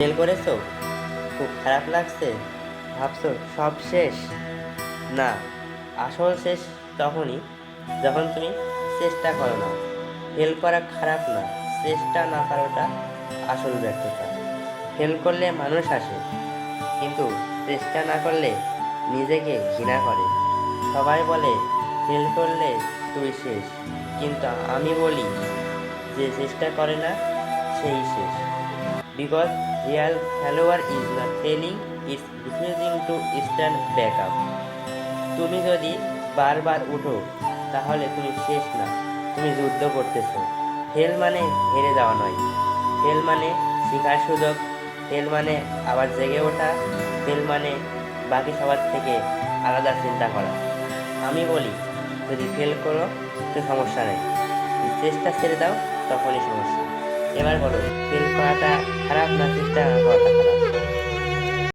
Fail করেছো, খুব খারাপ লাগছে, ভাবছো সব শেষ। না, আসল শেষ তখনই যখন তুমি চেষ্টা করো না। ফেল করা খারাপ না, চেষ্টা না করাটা আসল ব্যর্থতা। ফেল করলে মানুষ আসে, কিন্তু চেষ্টা না করলে নিজেকে ঘৃণা করে। সবাই বলে ফেল করলে তুই শেষ, কিন্তু আমি বলি যে চেষ্টা করে না সেই শেষ। Because Real ফেলোয়ার is not felling, it's refusing to stand back up. তুমি যদি বারবার উঠো তাহলে তুমি শেষ না, তুমি যুদ্ধ করতেছো। ফেল মানে হেরে যাওয়া নয়, ফেল মানে শেখার সুযোগ, ফেল মানে আবার জেগে ওঠা, ফেল মানে বাকি সবার থেকে আলাদা চিন্তা করা। আমি বলি যদি ফেল করো তো সমস্যা নেই, যদি চেষ্টা ছেড়ে দাও তখনই সমস্যা। এবার বলো, ফেল করাটা খারাপ না চেষ্টা না করাটা